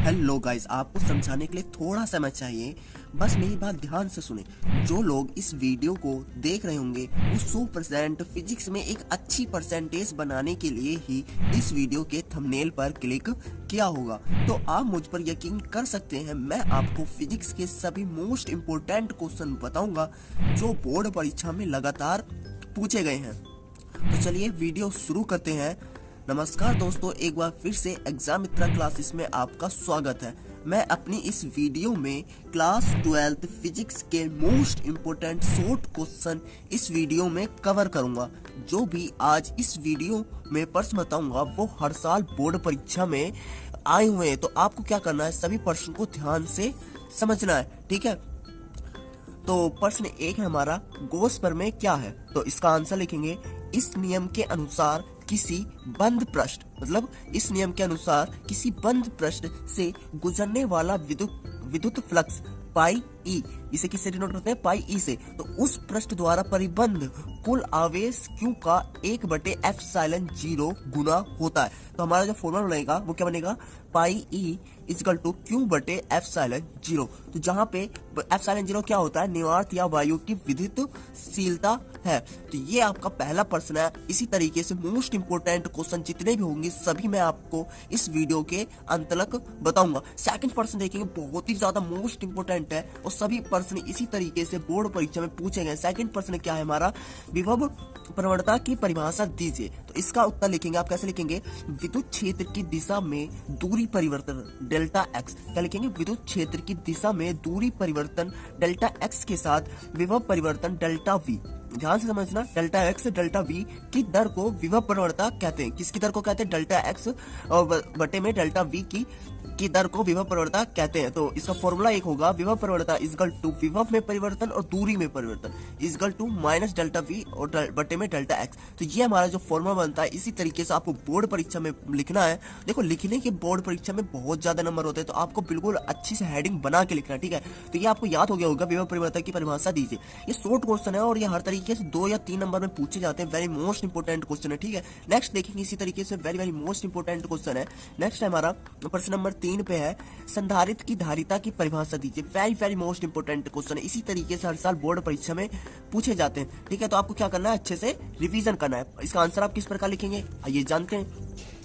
Hello guys, आपको समझाने के लिए थोड़ा समय चाहिए। बस मेरी बात ध्यान से सुने। जो लोग इस वीडियो को देख रहे होंगे वो 100% फिजिक्स में एक अच्छी परसेंटेज बनाने के लिए ही इस वीडियो के थंबनेल पर क्लिक किया होगा। तो आप मुझ पर यकीन कर सकते हैं, मैं आपको फिजिक्स के सभी मोस्ट इम्पोर्टेंट क्वेश्चन बताऊंगा जो बोर्ड परीक्षा में लगातार पूछे गए हैं। तो चलिए वीडियो शुरू करते हैं। नमस्कार दोस्तों, एक बार फिर से एग्जाम मित्रा क्लासेस में आपका स्वागत है। मैं अपनी इस वीडियो में क्लास 12th फिजिक्स के मोस्ट इम्पोर्टेंट शॉर्ट क्वेश्चन इस वीडियो में कवर करूंगा। जो भी आज इस वीडियो में प्रश्न बताऊंगा वो हर साल बोर्ड परीक्षा में आए हुए हैं। तो आपको क्या करना है, सभी प्रश्न को ध्यान से समझना है, ठीक है। तो प्रश्न एक है हमारा, गॉस प्रमेय क्या है? तो इसका आंसर लिखेंगे, इस नियम के अनुसार किसी बंद पृष्ठ, मतलब इस नियम के अनुसार किसी बंद पृष्ठ से गुजरने वाला विद्युत फ्लक्स पाई ई, इसे किससे डिनोट करते हैं? पाई ई से। तो उस पृष्ठ द्वारा परिबंध कुल आवेश Q का 1/ε0 गुना होता है। तो हमारा जो फॉर्मूला बनेगा वो क्या बनेगा? पाई ई इजकल टू Q/ε0। तो जहाँ पे ε0 क्या होता है? निवार्त या वायु की विद्युतशीलता है। तो ये आपका पहला प्रश्न है। इसी तरीके से मोस्ट इंपोर्टेंट क्वेश्चन जितने भी होंगे सभी मैं आपको इस वीडियो के अंत तक बताऊंगा। सेकंड प्रश्न देखेंगे, बहुत ही ज्यादा मोस्ट इंपोर्टेंट है और सभी प्रश्न इसी तरीके से बोर्ड परीक्षा में पूछे गए। सेकंड प्रश्न क्या है हमारा? विभव प्रवणता की परिभाषा दीजिए। तो इसका उत्तर लिखेंगे आप, कैसे लिखेंगे? विद्युत क्षेत्र की दिशा में दूरी परिवर्तन डेल्टा एक्स। क्या लिखेंगे? विद्युत क्षेत्र की दिशा में दूरी परिवर्तन डेल्टा एक्स के साथ विभव परिवर्तन डेल्टा वी। ध्यान से समझना, डेल्टा एक्स डेल्टा वी की दर को विभव प्रवणता कहते हैं। किसकी दर को कहते हैं? डेल्टा एक्स और बटे में डेल्टा वी की दर को विभव प्रवणता कहते हैं। तो इसका फॉर्मूला एक होगा, विभव प्रवणता इजकल टू विभव में परिवर्तन और दूरी में परिवर्तन equal to minus delta V और बटे में डेल्टा एक्स। तो ये हमारा जो फॉर्मूला बनता है, इसी तरीके से आपको बोर्ड परीक्षा में लिखना है। देखो, लिखने के बोर्ड परीक्षा में बहुत ज्यादा नंबर होते हैं, तो आपको बिल्कुल अच्छी से हेडिंग बना के लिखना है, ठीक है। तो ये आपको याद हो गया होगा, विभव परिवर्तन की परिभाषा दीजिए। ये शॉर्ट क्वेश्चन है और ये हर तरीके से 2 या 3 नंबर में पूछे जाते हैं। वेरी मोस्ट इंपोर्टेंट क्वेश्चन है, ठीक है। नेक्स्ट देखेंगे इसी तरीके से वेरी मोस्ट इंपोर्टेंट क्वेश्चन है। नेक्स्ट है हमारा प्रश्न नंबर 3 पे है, संधारित्र की धारिता की परिभाषा दीजिए। वेरी मोस्ट इंपोर्टेंट क्वेश्चन है। इसी तरीके से हर साल बोर्ड परीक्षा में पूछे जाते हैं, ठीक है। तो आपको क्या करना है, अच्छे से रिवीजन करना है। इसका आंसर आप किस प्रकार लिखेंगे आइए जानते हैं।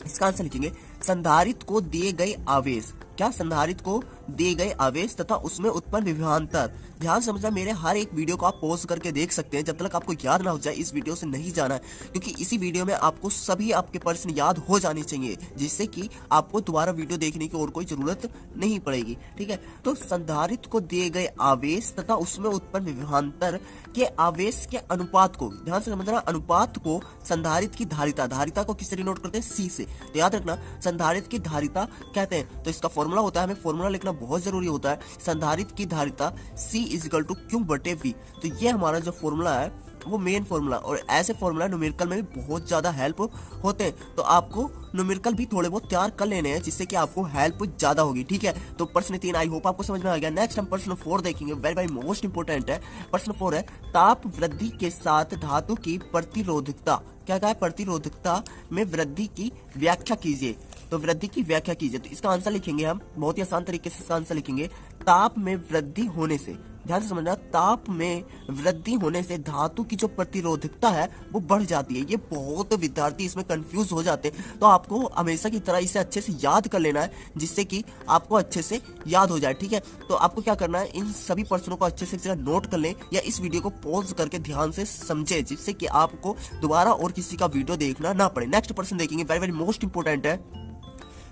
इसका आंसर लिखेंगे, संधारित्र को दिए गए आवेश, क्या? संधारित्र को दिए गए आवेश तथा उसमें उत्पन्न विभवांतर। ध्यान समझना, मेरे हर एक वीडियो को आप पॉज करके देख सकते हैं। जब तक आपको याद ना हो जाए इस वीडियो से नहीं जाना है, क्योंकि इसी वीडियो में आपको सभी आपके प्रश्न याद हो जाने चाहिए, जिससे कि आपको दोबारा वीडियो देखने की और कोई जरूरत नहीं पड़ेगी, ठीक है। तो संधारित्र को दिए गए आवेश तथा उसमें उत्पन्न विभवांतर के आवेश के अनुपात को, ध्यान से समझना, अनुपात को संधारित्र की धारिता को किससे डिनोट करते हैं? सी से। तो याद रखना, संधारित्र की धारिता कहते हैं। तो इसका फॉर्मूला होता है, हमें फॉर्मूला लिखना बहुत जरूरी होता है। संधारित्र की धारिता C इजकल टू Q बटे V। तो ये हमारा जो फॉर्मूला है वो मेन फॉर्मूला, और ऐसे फॉर्मूला न्यूमेरिकल में भी बहुत ज्यादा हेल्प होते हैं। तो आपको न्यूमेरिकल भी थोड़े बहुत तैयार कर लेने हैं, जिससे कि आपको हेल्प ज्यादा होगी, ठीक है। तो प्रश्न 3 आई होप आपको समझ में आ गया। नेक्स्ट हम प्रश्न 4 देखेंगे, वेरी मोस्ट इंपोर्टेंट है। प्रश्न 4 है, ताप वृद्धि के साथ धातु की प्रतिरोधकता, क्या कहा है? प्रतिरोधकता में वृद्धि की व्याख्या कीजिए। तो वृद्धि की व्याख्या कीजिए। तो इसका आंसर लिखेंगे हम बहुत ही आसान तरीके से। इसका आंसर लिखेंगे, ताप में वृद्धि होने से, ध्यान से समझना, ताप में वृद्धि होने से धातु की जो प्रतिरोधकता है वो बढ़ जाती है। ये बहुत विद्यार्थी इसमें कंफ्यूज हो जाते हैं, तो आपको हमेशा की तरह इसे अच्छे से याद कर लेना है, जिससे कि आपको अच्छे से याद हो जाए, ठीक है। तो आपको क्या करना है, इन सभी प्रश्नों को अच्छे से नोट कर लें या इस वीडियो को पॉज करके ध्यान से समझे, जिससे कि आपको दोबारा और किसी का वीडियो देखना ना पड़े। नेक्स्ट प्रश्न देखेंगे, वेरी मोस्ट इंपोर्टेंट है।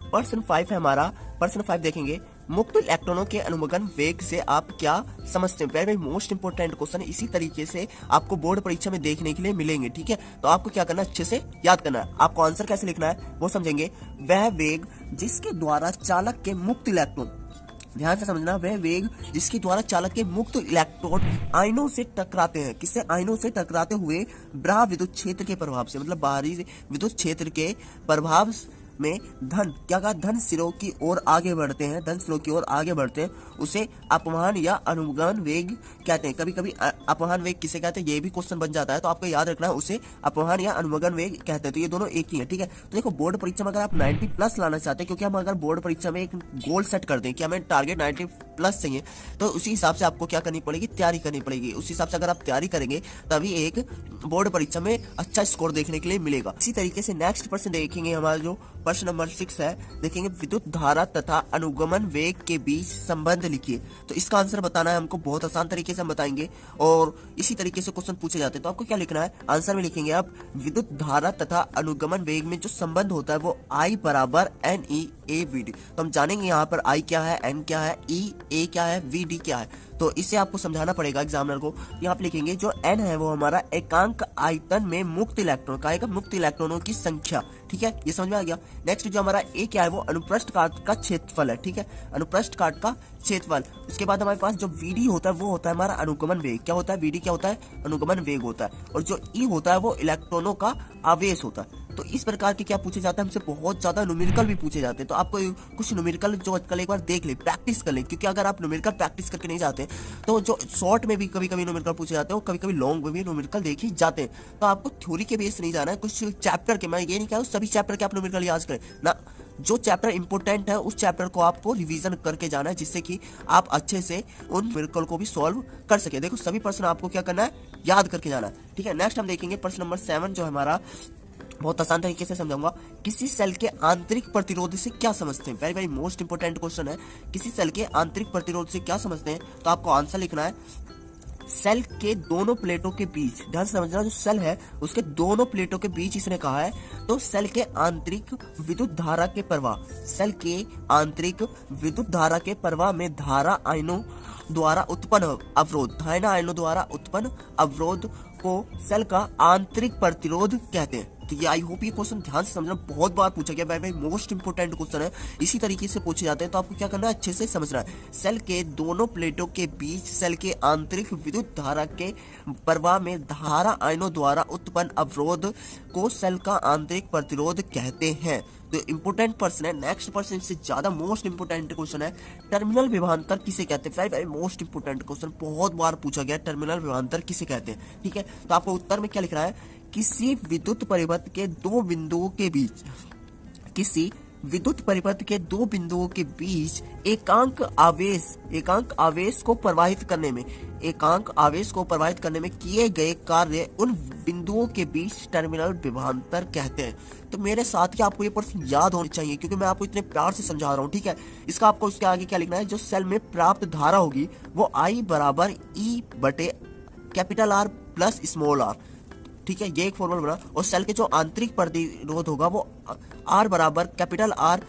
प्रश्न 5 है हमारा। प्रश्न 5 देखेंगे, मुक्त इलेक्ट्रॉनों के अनुमगन वेग से आप क्या समझते हैं? वेरी मोस्ट इंपोर्टेंट क्वेश्चन है। इसी तरीके से आपको बोर्ड परीक्षा में देखने के लिए मिलेंगे, ठीक है। तो आपको क्या करना है, अच्छे से याद करना है। आपको आंसर कैसे लिखना है वो समझेंगे। वह वेग जिसके द्वारा चालक के मुक्त इलेक्ट्रॉन, ध्यान से समझना, वह वेग जिसके द्वारा चालक के मुक्त इलेक्ट्रोड आयनों से टकराते हैं। किससे? आयनों से टकराते हुए बाह्य विद्युत क्षेत्र के प्रभाव से, मतलब बाहरी विद्युत क्षेत्र के प्रभाव में धन क्या कहा, धन सिरों की ओर आगे बढ़ते हैं, धन सिरों की ओर आगे बढ़ते हैं, उसे अपमान या अनुगमन वेग कहते हैं। कभी कभी अपमान वेग किसे कहते हैं ये भी क्वेश्चन बन जाता है, तो आपको याद रखना है उसे अपमान या अनुगमन वेग कहते हैं। तो ये दोनों एक ही है, ठीक है। तो देखो बोर्ड परीक्षा में अगर आप 90 प्लस लाना चाहते हैं, क्योंकि हम अगर बोर्ड परीक्षा में एक गोल सेट कर दें कि हमें टारगेट 90 प्लस चाहिए, तो उसी हिसाब से आपको क्या करनी पड़ेगी, तैयारी करनी पड़ेगी। उसी हिसाब से अगर आप तैयारी करेंगे तभी एक बोर्ड परीक्षा में अच्छा स्कोर देखने के लिए मिलेगा। इसी तरीके से नेक्स्ट प्रश्न देखेंगे, हमारा जो प्रश्न नंबर 6 है, देखेंगे विद्युत धारा तथा अनुगमन वेग के बीच संबंध लिखिए। तो इसका आंसर बताना है हमको, बहुत आसान तरीके से हम बताएंगे और इसी तरीके से क्वेश्चन पूछे जाते हैं। तो आपको क्या लिखना है, आंसर में लिखेंगे आप विद्युत धारा तथा अनुगमन वेग में जो संबंध होता है वो I बराबर NE/AVD। तो हम जानेंगे यहाँ पर I क्या है, N क्या है, A क्या है, VD क्या है। तो इसे आपको समझाना पड़ेगा एग्जामिनर को। यहाँ पे लिखेंगे जो N है वो हमारा एकांक आयतन में मुक्त इलेक्ट्रॉन का आएगा, मुक्त इलेक्ट्रॉनों की संख्या, ठीक है, ये समझ में आ गया। नेक्स्ट जो हमारा A क्या है वो अनुप्रस्थ काट का क्षेत्रफल है, ठीक है, अनुप्रस्थ काट का क्षेत्रफल। उसके बाद हमारे पास जो VD होता है वो होता है हमारा अनुगमन वेग। क्या होता है VD, क्या होता है, अनुगमन वेग होता है। और जो E होता है वो इलेक्ट्रॉनों का आवेश होता है। तो इस प्रकार के क्या पूछे जाते हैं हमसे, बहुत ज्यादा न्यूमेरिकल भी पूछे जाते हैं। तो आपको कुछ न्यूमेरिकल जो कल एक बार देख ले, प्रैक्टिस कर ले, क्योंकि अगर आप न्यूमेरिकल प्रैक्टिस करके नहीं जाते तो जो शॉर्ट में भी कभी कभी न्यूमेरिकल पूछे जाते हैं और कभी कभी लॉन्ग में भी न्यूमेरिकल देखे जाते हैं। तो आपको थ्योरी के बेस नहीं जाना है, कुछ चैप्टर के, मैं ये नहीं कह रहा हूँ सभी चैप्टर के आप न्यूमेरिकल याद करें ना, जो चैप्टर इंपोर्टेंट है उस चैप्टर को आपको रिवीजन करके जाना है, जिससे कि आप अच्छे से उन न्यूमेरिकल को भी सॉल्व कर सके। देखो सभी प्रश्न आपको क्या करना है, याद करके जाना है, ठीक है। नेक्स्ट हम देखेंगे प्रश्न नंबर 7 जो हमारा, बहुत आसान तरीके से समझाऊंगा। किसी सेल के आंतरिक प्रतिरोध से क्या समझते हैं, very very most important question है। किसी सेल के आंतरिक प्रतिरोध से क्या समझते हैं, तो आपको आंसर लिखना है सेल के दोनों प्लेटों के बीच, ध्यान से समझना, जो सेल है उसके दोनों प्लेटों के बीच इसने कहा है, तो सेल के आंतरिक विद्युत धारा के प्रवाह, सेल के आंतरिक विद्युत धारा के प्रवाह में धारा आयनों द्वारा उत्पन्न अवरोध, धारा आयनों द्वारा उत्पन्न अवरोध को सेल का आंतरिक प्रतिरोध कहते हैं। तो ये आई होप ये क्वेश्चन ध्यान से समझना, बहुत बार पूछा गया, वेरी मोस्ट इंपोर्टेंट क्वेश्चन है, इसी तरीके से पूछे जाते हैं। तो आपको क्या करना है, अच्छे से समझना है। सेल के दोनों प्लेटों के बीच सेल के आंतरिक विद्युत धारा के प्रवाह में धारा आयनों द्वारा उत्पन्न अवरोध को सेल का आंतरिक प्रतिरोध कहते हैं। तो इंपोर्टेंट पर्सन है। नेक्स्ट पर्सन से ज्यादा मोस्ट इंपोर्टेंट क्वेश्चन है, टर्मिनल विभवांतर किसे कहते हैं, very very most important question, बहुत बार पूछा गया, टर्मिनल विभवांतर किसे कहते हैं, ठीक है। तो आपको उत्तर में क्या लिख रहा है, किसी विद्युत परिपथ के दो बिंदुओं के बीच, किसी विद्युत परिपथ के दो बिंदुओं के बीच एकांक आवेश को प्रवाहित करने में, एकांक आवेश को प्रवाहित करने में किए गए कार्य उन बिंदुओं के बीच टर्मिनल विभवांतर कहते हैं। तो मेरे साथ ही आपको ये प्रश्न याद होने चाहिए, क्योंकि मैं आपको इतने प्यार से समझा रहा हूँ, ठीक है। इसका आपको उसके आगे क्या लिखना है, जो सेल में प्राप्त धारा होगी वो I बराबर E/R प्लस स्मॉल r, ठीक है, ये एक फॉर्मूला बना। और सेल के जो आंतरिक प्रतिरोध होगा वो R बराबर R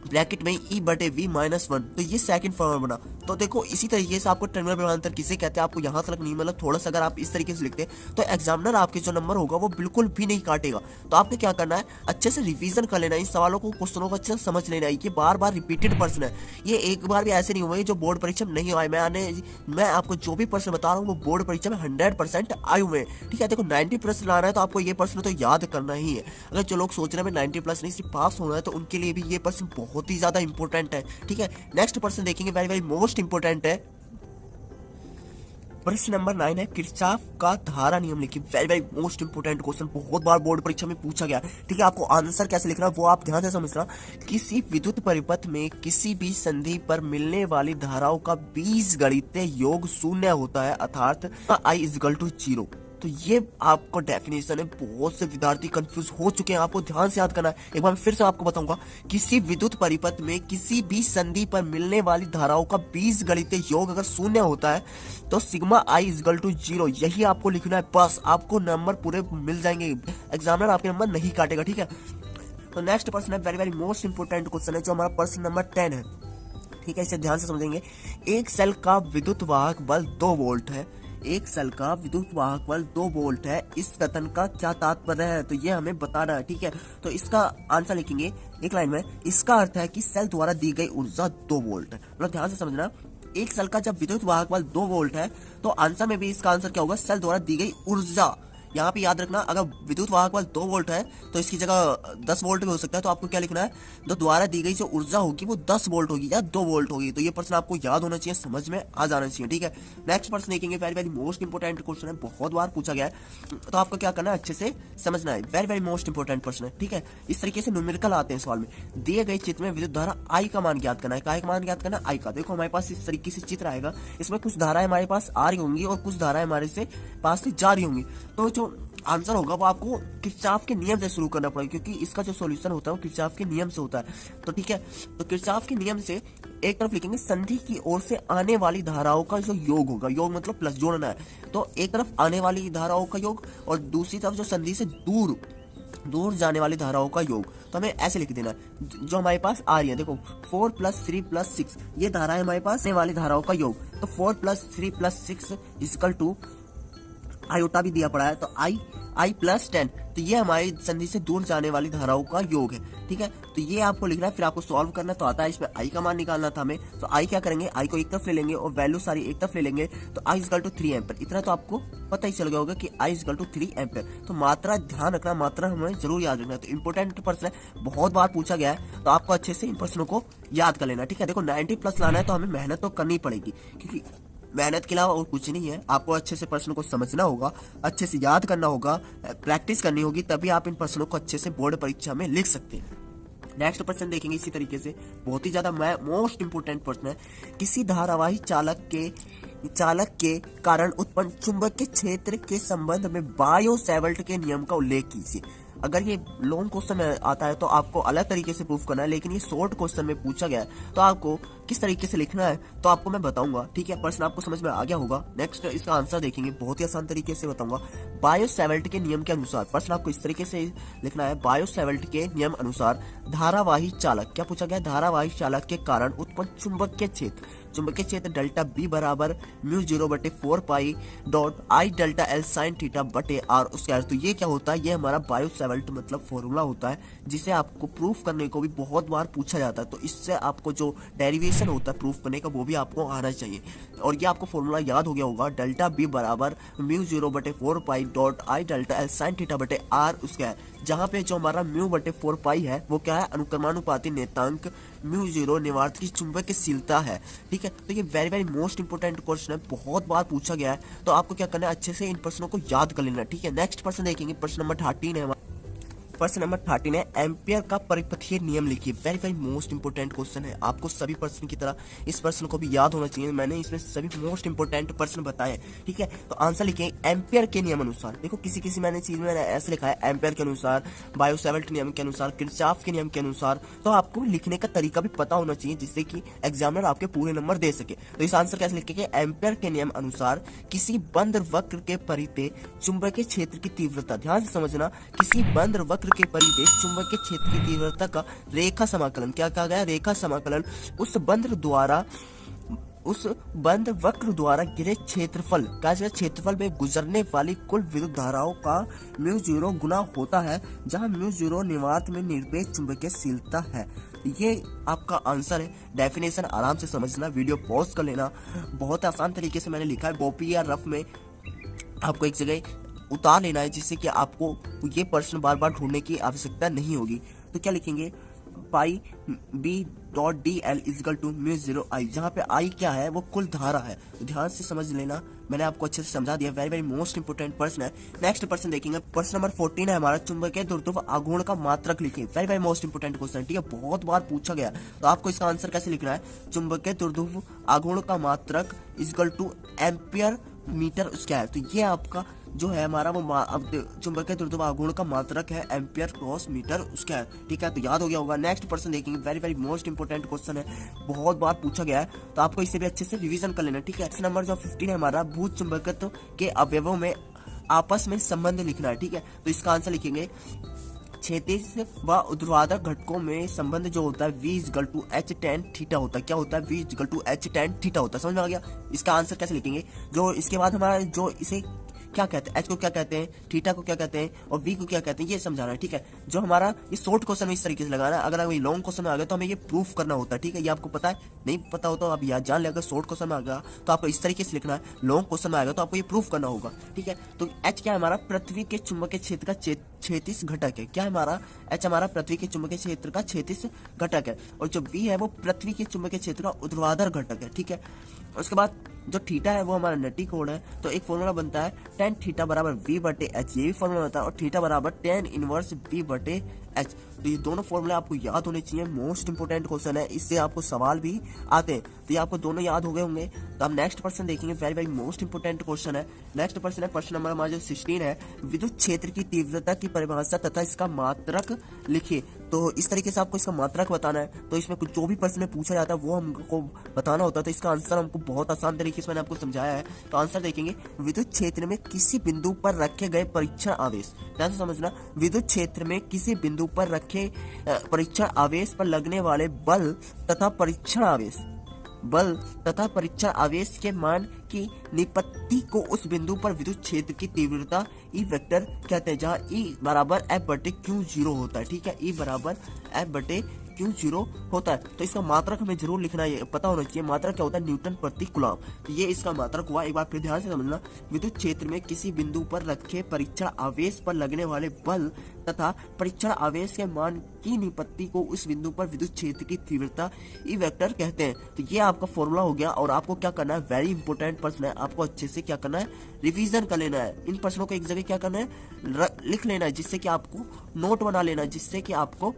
ब्रैकेट में E/V-1, तो ये सेकंड फॉर्मूला बना। तो देखो इसी तरीके से आपको टर्मिनल विभवांतर किसे कहते हैं, आपको यहाँ तक नहीं, मतलब थोड़ा सा अगर आप इस तरीके से लिखते हैं तो एग्जामिनर आपके जो नंबर होगा वो बिल्कुल भी नहीं काटेगा। तो आपने क्या करना है, अच्छे से रिवीजन कर लेना है, इन सवालों को, क्वेश्चनों को अच्छे से समझ लेना है। ये बार बार रिपीटेड प्रश्न है, ये एक बार भी ऐसे नहीं हुए जो बोर्ड परीक्षा में नहीं आए। मैं आपको जो भी प्रश्न बता रहा हूँ वो बोर्ड परीक्षा में 100% आए हुए हैं, ठीक है। देखो 90 प्रश्न लाना है तो आपको ये प्रश्न तो याद करना ही है। अगर जो लोग सोच रहे हैं 90 प्लस नहीं सिर्फ पास होना है, तो उनके लिए भी ये प्रश्न बहुत ही ज्यादा इंपॉर्टेंट है, ठीक है। नेक्स्ट प्रश्न देखेंगे, वेरी वेरी मोस्ट इंपॉर्टेंट है, प्रश्न नंबर 9 है, किरचॉफ का धारा नियम लिखिए। Very very most important question, बहुत बार बोर्ड परीक्षा में पूछा गया, ठीक है। आपको आंसर कैसे लिखना वो आप ध्यान से समझना। किसी विद्युत परिपथ में किसी भी संधि पर मिलने वाली धाराओं का बीजगणितीय योग शून्य होता है, अर्थात I=0। तो ये आपको डेफिनेशन है, बहुत से विद्यार्थी कंफ्यूज हो चुके हैं, आपको ध्यान से याद करना है। एक बार फिर से आपको बताऊंगा, किसी विद्युत परिपथ में किसी भी संधि पर मिलने वाली धाराओं का बीजगणितीय योग अगर शून्य होता है तो सिग्मा I=0, यही आपको लिखना है, बस आपको नंबर पूरे मिल जाएंगे, एग्जामिनर आपके नंबर नहीं काटेगा, ठीक है। तो नेक्स्ट प्रश्न है, very very most important question है, जो हमारा प्रश्न नंबर 10 है, ठीक है। इसे ध्यान से समझेंगे। एक सेल का विद्युत वाहक बल 2 वोल्ट है, एक सेल का विद्युत वाहक बल 2 वोल्ट है, इस कथन का क्या तात्पर्य है, तो ये हमें बताना है, ठीक है। तो इसका आंसर लिखेंगे एक लाइन में, इसका अर्थ है कि सेल द्वारा दी गई ऊर्जा 2 वोल्ट है। मतलब ध्यान से समझना, एक सेल का जब विद्युत वाहक बल 2 वोल्ट है तो आंसर में भी इसका आंसर क्या होगा, सेल द्वारा दी गई ऊर्जा, यहाँ पे याद रखना, अगर विद्युत वाहक बल 2 वोल्ट है तो इसकी जगह 10 वोल्ट भी हो सकता है। तो आपको क्या लिखना है, तो द्वारा दी गई जो ऊर्जा होगी वो 10 वोल्ट होगी या 2 वोल्ट होगी। तो ये प्रश्न आपको याद होना चाहिए, समझ में आ जाना चाहिए, ठीक है। नेक्स्ट प्रश्न देखेंगे, very very most important question है, बहुत बार पूछा गया है, तो आपको क्या करना है, अच्छे से समझना है। वेरी वेरी मोस्ट इंपोर्टेंट प्रश्न है, ठीक है। इस तरीके से न्यूमेरिकल आते हैं सवाल में। दिए गए चित्र में विद्युत धारा आई का मान ज्ञात करना है। काय का मान ज्ञात करना है, आई का। देखो हमारे पास इस तरीके से चित्र आएगा, इसमें कुछ धाराएं हमारे पास आ रही होंगी और कुछ धाराएं हमारे से पास से जा रही होंगी। तो जो आंसर होगा वो आपको किरचॉफ के नियम से शुरू करना पड़ेगा, क्योंकि इसका जो सॉल्यूशन होता है वो किरचॉफ के नियम से होता है। तो ठीक है, तो किरचॉफ के नियम से एक तरफ लिखेंगे संधि की ओर से आने वाली धाराओं का जो योग होगा, योग मतलब प्लस जोड़ना है, तो एक तरफ आने वाली धाराओं का योग और दूसरी तरफ जो संधि से दूर जाने वाली धाराओं का योग। तो हमें ऐसे लिख देना है जो हमारे पास आ रही है। देखो 4 + 3 + 6 ये धाराएं हमारे पास आने वाली धाराओं का योग। तो 4 + 3 + 6 = आयोटा भी दिया पड़ा है, तो I + 10, तो ये हमारी संधि से दूर जाने वाली धाराओं का योग है, ठीक है। तो ये आपको लिखना है, फिर आपको सॉल्व करना तो आता है, इसमें I का मान निकालना था हमें। तो I क्या करेंगे, I को एक तरफ ले लेंगे और वैल्यू सारी एक तरफ ले लेंगे, तो I = 3 एम्पियर। इतना तो आपको पता ही चल गया होगा कि I = 3 एम्पियर। तो मात्रा ध्यान रखना, मात्रा हमें जरूर याद रखना है। तो इंपोर्टेंट प्रश्न है, बहुत बार पूछा गया है, तो आपको अच्छे से इन प्रश्नों को याद कर लेना, ठीक है। देखो 90+ लाना है तो हमें मेहनत तो करनी पड़ेगी, क्योंकि मेहनत के अलावा और कुछ नहीं है। आपको अच्छे से प्रश्नों को समझना होगा, अच्छे से याद करना होगा, प्रैक्टिस करनी होगी, तभी आप इन प्रश्नों को अच्छे से बोर्ड परीक्षा में लिख सकते हैं। नेक्स्ट प्रश्न देखेंगे इसी तरीके से, बहुत ही ज्यादा मोस्ट इंपोर्टेंट प्रश्न है। किसी धारावाही चालक के कारण उत्पन्न चुंबकीय क्षेत्र के संबंध में बायो-सैवर्ट के नियम का उल्लेख कीजिए। अगर ये लॉन्ग क्वेश्चन आता है तो आपको अलग तरीके से प्रूफ करना है, लेकिन ये शॉर्ट क्वेश्चन में पूछा गया है तो आपको किस तरीके से लिखना है तो आपको मैं बताऊंगा, ठीक है। प्रश्न आपको समझ में आ गया होगा। नेक्स्ट इसका आंसर देखेंगे, बहुत ही आसान तरीके से बताऊंगा। बायो-सैवर्ट के नियम के अनुसार, प्रश्न आपको इस तरीके से लिखना है, बायो-सैवर्ट के नियम अनुसार धारावाही चालक, क्या पूछा गया, धारावाही चालक के कारण उत्पन्न चुंबकीय क्षेत्र डेल्टा बी बराबर μ0/4 pi dot I delta L sin theta बटे R स्क्वायर। तो ये क्या होता है, ये हमारा बायो-सैवर्ट मतलब फॉर्मूला होता है, जिसे आपको प्रूफ करने को भी बहुत बार पूछा जाता है। तो इससे आपको जो डेरिवेशन होता है प्रूफ करने का वो भी आपको आना चाहिए, और ये आपको फॉर्मूला याद हो गया होगा, डेल्टा बी बराबर μ0/4 pi dot I delta L sin theta बटे R स्क्वायर, जहाँ पे जो हमारा μ/4 पाई है वो क्या है, अनुक्रमानुपाती नेतांक μ0 निवार्त की चुंबकशीलता है, ठीक है। तो ये very very most important question है, बहुत बार पूछा गया है, तो आपको क्या करना है, अच्छे से इन प्रश्नों को याद कर लेना, ठीक है। नेक्स्ट प्रश्न देखेंगे, प्रश्न नंबर 13 है। प्रश्न नंबर 13 है, एम्पियर का परिपथीय नियम लिखिए। Very very most important question है, आपको सभी प्रश्न की तरह इस प्रश्न को भी याद होना चाहिए। मैंने इसमें सभी मोस्ट इंपोर्टेंट प्रश्न बताए, ठीक है। तो आंसर लिखिए, एम्पियर के नियम अनुसार। देखो किसी मैंने चीज में ऐसे लिखा है, एम्पियर के अनुसार, बायो-सैवर्ट नियम के अनुसार, किरचॉफ के नियम के अनुसार। तो आपको लिखने का तरीका भी पता होना चाहिए, जिससे कि एग्जामिनर आपके पूरे नंबर दे सके। तो इस आंसर कैसे लिखेंगे, एम्पियर के नियम अनुसार किसी बंद वक्र के परिधि चुंबकीय क्षेत्र की तीव्रता, ध्यान से समझना, किसी बंद वक्र के परिधि चुंबकीय क्षेत्र की तीव्रता का रेखा समाकलन, क्या कहा गया, रेखा समाकलन, उस बंद वक्र द्वारा गिरे क्षेत्रफल, क्षेत्रफल में गुजरने वाली कुल विद्युत धाराओं का μ0 गुना होता है, जहां μ0 निवात में निरपेक्ष चुंबकीयशीलता है। ये आपका आंसर है। डेफिनेशन आराम से समझना, वीडियो पॉज कर लेना, बहुत आसान तरीके से मैंने लिखा है, कॉपी या रफ में आपको एक जगह उतार लेना है, जिससे कि आपको ये प्रश्न बार बार ढूंढने की आवश्यकता नहीं होगी। तो क्या लिखेंगे, pi B dot D L equal to μ0 I, जहाँ पे I क्या है, वो कुल धारा है। तो ध्यान से समझ लेना, मैंने आपको अच्छे से समझा दिया। वेरी वेरी मोस्ट इंपोर्टेंट प्रश्न है। नेक्स्ट प्रश्न देखेंगे, प्रश्न नंबर 14 है हमारा, चुंबकीय द्विध्रुव आघूर्ण का मात्रक लिखिए। Very very most important question, ठीक है, बहुत बार पूछा गया। तो आपको इसका आंसर कैसे लिखना है, चुंबकीय द्विध्रुव आघूर्ण का मात्रक equal to ampere metre square. तो ये आपका जो है हमारा वो चुंबकीय द्विध्रुव आघूर्ण का मात्रक है एम्पियर क्रॉस मीटर स्क्वायर, ठीक है। तो याद हो गया होगा। नेक्स्ट प्रश्न देखेंगे, very very most important question है, बहुत बार पूछा गया है, तो आपको इससे भी अच्छे से रिवीजन कर लेना, ठीक है। नंबर जो 15 है हमारा, भूत चुंबकत्व के अवयवों में आपस में संबंध लिखना है, ठीक है। तो इसका आंसर लिखेंगे, क्षैतिज व ऊर्ध्वाधर घटकों में संबंध जो होता है V = H tan थीटा होता है। क्या होता है, V = H tan थीटा होता है। समझ में आ गया। इसका आंसर कैसे लिखेंगे, जो इसके बाद हमारा जो इसे क्या कहते हैं, एच को क्या कहते हैं, थीटा को क्या कहते हैं और वी को क्या कहते हैं, ये समझाना है। ठीक है, जो हमारा ये शॉर्ट क्वेश्चन में इस तरीके से लगाना है। अगर हमें लॉन्ग क्वेश्चन में आ गया तो हमें ये प्रूफ करना होता है। ठीक है, ये आपको पता है, नहीं पता हो तो आप याद जान ले। अगर शॉर्ट क्वेश्चन में आ गया तो आपको इस तरीके से लिखना है, लॉन्ग क्वेश्चन में आएगा तो आपको ये प्रूफ करना होगा। ठीक है, तो एच क्या है हमारा, पृथ्वी के चुंबकीय क्षेत्र का क्षेत्रीय घटक है। क्या है हमारा, एच हमारा पृथ्वी के चुंबकीय क्षेत्र का क्षेत्रीय घटक है। और जो बी है वो पृथ्वी के चुंबकीय क्षेत्र का ऊर्ध्वाधर घटक है। ठीक है, उसके बाद जो थीटा है वो हमारा नटी कोण है। तो एक फॉर्मूला बनता है tan थीटा बराबर v बटे एच, ये भी फॉर्मूला होता है, और थीटा बराबर tan इनवर्स v बटे एच। तो ये दोनों फॉर्मूले आपको याद होने चाहिए, मोस्ट इंपोर्टेंट क्वेश्चन है, इससे आपको सवाल भी आते हैं। तो ये आपको दोनों याद हो गए होंगे। तो हम नेक्स्ट क्वेश्चन देखेंगे, very very most important question है। नेक्स्ट क्वेश्चन है, प्रश्न नंबर हमारा जो 16 है, विद्युत क्षेत्र की तीव्रता की परिभाषा तथा इसका मात्रक लिखिए। तो इस तरीके से आपको इसका मात्रक बताना है। तो इसमें कुछ जो भी प्रश्न में पूछा जाता है वो हमको बताना होता है। तो इसका आंसर हमको बहुत आसान तरीके से मैंने आपको समझाया है। तो आंसर देखेंगे, विद्युत क्षेत्र में किसी बिंदु पर रखे गए परीक्षण आवेश, ध्यान से समझना, विद्युत क्षेत्र में किसी बिंदु पर रखे परीक्षण आवेश पर लगने वाले बल तथा परीक्षण आवेश के मान की निपत्ति को उस बिंदु पर विद्युत क्षेत्र की तीव्रता ई वेक्टर कहते हैं, जहाँ ई बराबर एफ बटे क्यू जीरो होता है। ठीक है, ई बराबर एफ बटे क्यू जीरो होता है। तो इसका मात्रक हमें जरूर लिखना है, पता होना चाहिए मात्रक क्या होता है, न्यूटन प्रति कूलम। तो ये इसका मात्रक हुआ। एक बार फिर ध्यान से समझना, विद्युत क्षेत्र में किसी बिंदु पर रखे परीक्षण आवेश पर लगने वाले बल तथा परीक्षण आवेश के मान की निपत्ति को उस बिंदु पर विद्युत क्षेत्र की तीव्रता ई वेक्टर कहते हैं। तो ये आपका फॉर्मूला हो गया। और आपको क्या करना है, वेरी इंपॉर्टेंट प्रश्न है, आपको अच्छे से क्या करना है, रिवीजन कर लेना है। इन प्रश्नों को एक जगह क्या करना है, लिख लेना है, जिससे कि आपको नोट बना लेना है, जिससे कि आपको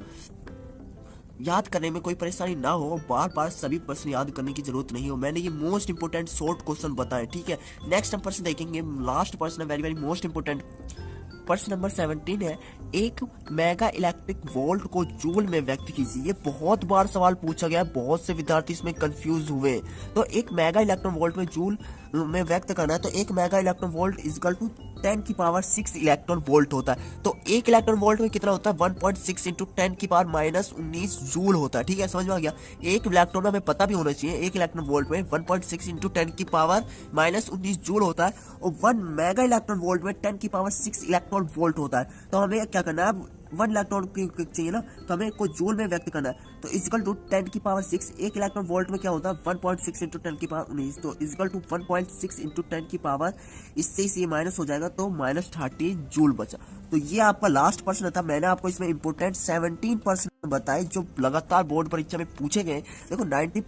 याद करने में कोई परेशानी ना हो, बार बार सभी प्रश्न याद करने की जरूरत नहीं हो। मैंने ये मोस्ट इंपोर्टेंट शॉर्ट क्वेश्चन बताए। ठीक है, नेक्स्ट हम प्रश्न देखेंगे, लास्ट प्रश्न, वेरी वेरी मोस्ट इंपोर्टेंट प्रश्न नंबर 17 है, एक मेगा इलेक्ट्रिक वोल्ट को जूल में व्यक्त कीजिए। ये बहुत बार सवाल पूछा गया, बहुत से विद्यार्थी इसमें कंफ्यूज हुए। तो एक मेगा इलेक्ट्रॉन वोल्ट में जूल में व्यक्त करना है। तो एक mega electron volt equal to 10 की पावर 6 इलेक्ट्रॉन वोल्ट होता है। तो एक इलेक्ट्रॉन वोल्ट में कितना होता है, 1.6 इंटू 10 की पावर माइनस 19 जूल होता है। ठीक है, समझ में आ गया। एक इलेक्ट्रॉन में हमें पता भी होना चाहिए, एक इलेक्ट्रॉन वोल्ट में 1.6 इंटू 10 की पावर माइनस 19 जूल होता है, और 1 मेगा इलेक्ट्रॉन वोल्ट में 10 की पावर 6 इलेक्ट्रॉन वोल्ट होता है। तो हमें क्या करना है, 1 इलेक्ट्रॉन चाहिए ना, तो हमें को जूल में व्यक्त करना है। तो इक्वल टू 10 की पावर 6, एक इलेक्ट्रॉन वोल्ट में क्या होता है, 1.6 इंटू 10 की पावर 19, तो इक्वल टू 1.6 इंटू 10 की पावर, इससे ये माइनस हो जाएगा, तो माइनस 30 जूल बचा। तो ये आपका लास्ट प्रश्न था। मैंने आपको इसमें इंपोर्टेंट 17 प्रश्न बताए जो लगातार बोर्ड परीक्षा में पूछे गए। देखो 90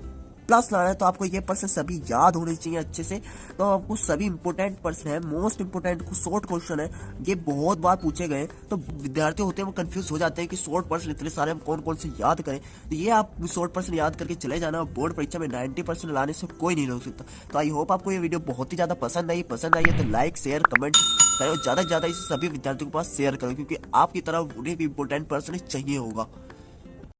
प्लस लाना है तो आपको ये प्रश्न सभी याद होने चाहिए अच्छे से। तो आपको सभी इंपोर्टेंट प्रश्न है, मोस्ट इंपोर्टेंट शॉर्ट क्वेश्चन है, ये बहुत बार पूछे गए। तो विद्यार्थी होते हैं वो कंफ्यूज हो जाते हैं कि शॉर्ट प्रश्न इतने सारे हम कौन कौन से याद करें। तो ये आप शॉर्ट प्रश्न याद करके चले जाना, बोर्ड परीक्षा में 90% लाने से कोई नहीं रोक सकता। तो आई होप आपको ये वीडियो बहुत ही ज्यादा पसंद आई है तो लाइक शेयर कमेंट करो, ज्यादा से ज्यादा इसे सभी विद्यार्थियों के पास शेयर करो, क्योंकि आपकी तरह उन्हें भी इंपोर्टेंट प्रश्न चाहिए होगा।